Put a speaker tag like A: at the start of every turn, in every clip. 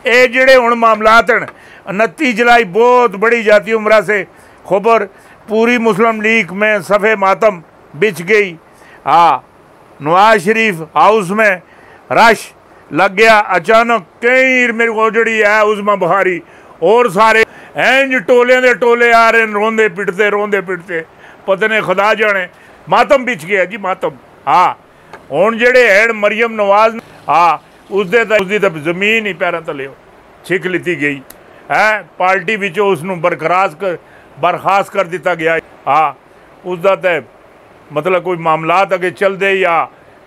A: ये जेड़े हुण मामलात हैं 29 जुलाई बहुत बड़ी जाती उम्र से खबर पूरी मुस्लिम लीग में सफ़े मातम बिछ गई। हाँ, नवाज शरीफ हाउस में रश लग गया अचानक। कई मेरे को जड़ी है उस्मा बुखारी और सारे इंज टोले दे टोले आ रहे रोंदे पिटते पता नहीं खुदा जाने मातम बिछ गया जी मातम। हाँ हुण जेड़े है मरियम नवाज हाँ उसकी तो जमीन ही पैरों तले छिक लीती गई है। पार्टी विचों उसनूं बर्खास्त कर दिता गया। हाँ उसका तो मतलब कोई मामलात अगे चलते या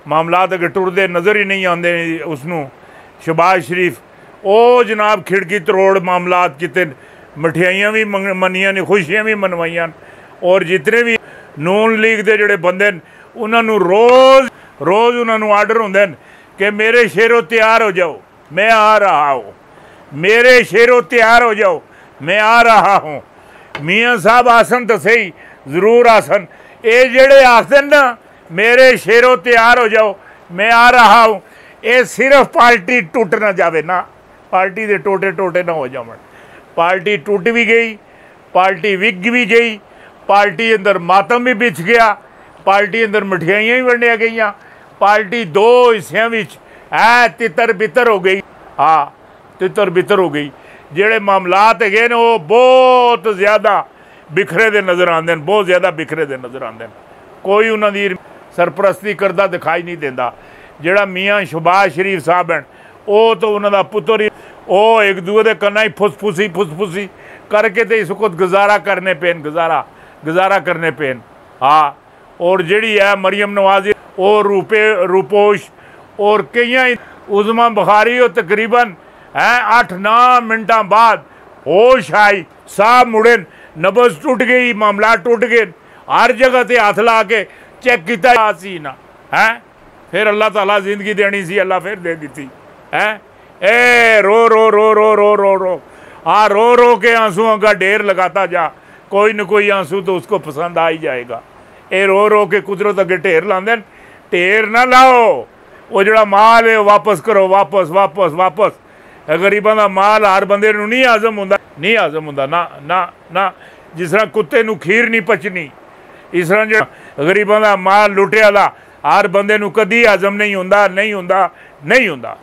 A: मामलात अगे टुरदे नज़र ही नहीं आते उसनूं। शहबाज शरीफ ओ जनाब खिड़की तरोड़ मामलात किते, मठियाइयाँ भी मनियां ने, खुशियाँ भी मनवाइयां, और जितने भी नून लीग के जोड़े बंदे उन्होंने रोज़ उन्होंने आर्डर होंगे कि मेरे शेरों तैयार हो जाओ मैं आ रहा हूँ, मेरे शेरों तैयार हो जाओ मैं आ रहा हूँ। मियाँ साहब आसन तो सही ज़रूर आसन, ये जेड़े आखते ना मेरे शेरों तैयार हो जाओ मैं आ रहा हूँ, ये सिर्फ पार्टी टुट ना जाए ना, पार्टी के टोटे ना हो जाए। पार्टी टुट भी गई, पार्टी विक भी गई, पार्टी अंदर मातम भी बिछ गया, पार्टी अंदर मठियाइयाँ भी वंडिया गई, पार्टी दो हिस्सों में है तितर बितर हो गई। हाँ तितर बितर हो गई। जेड़े मामलात है ने वो बहुत ज़्यादा बिखरे दे नज़र आते हैं, बहुत ज़्यादा बिखरे दे नज़र आते हैं। कोई उन्होंने सरपरस्ती करता दिखाई नहीं देता। जेड़ा मियाँ शहबाज शरीफ साहब हैं वो तो उन्होंने पुत्र ही वो एक दूए के कन्ना ही फुसफुसी करके तो इस वक्त गुजारा करने पेन गुजारा करने पेन। हाँ और जी है मरियम नवाज और रूपोश और कई उस्मा बुखारी और तकरीबन है 8-9 मिनटा बाद होश आई, साह मुड़े, नब्ज़ टुट गई, मामला टुट गए, हर जगह से हाथ ला के चेक किया सी ना है। फिर अल्लाह ताला जिंदगी देनी सी, अल्लाह फिर दे दी है। ए रो रो रो रो रो रो रो हाँ रो के आंसुओं का ढेर लगाता जा, कोई न कोई आंसू तो उसको पसंद आ ही जाएगा। ये रो के कुदरत अगे ढेर लाते, ढेर ना लाओ, वो जड़ा माल है वापस करो, वापस। गरीबों का माल हर बंदे नहीं हजम होंदा ना ना ना। जिस तरह कुत्ते नूं खीर नहीं पचनी, इस तरह जो गरीबों का माल लुटिया हर बंदे नूं कदी हजम नहीं होंदा।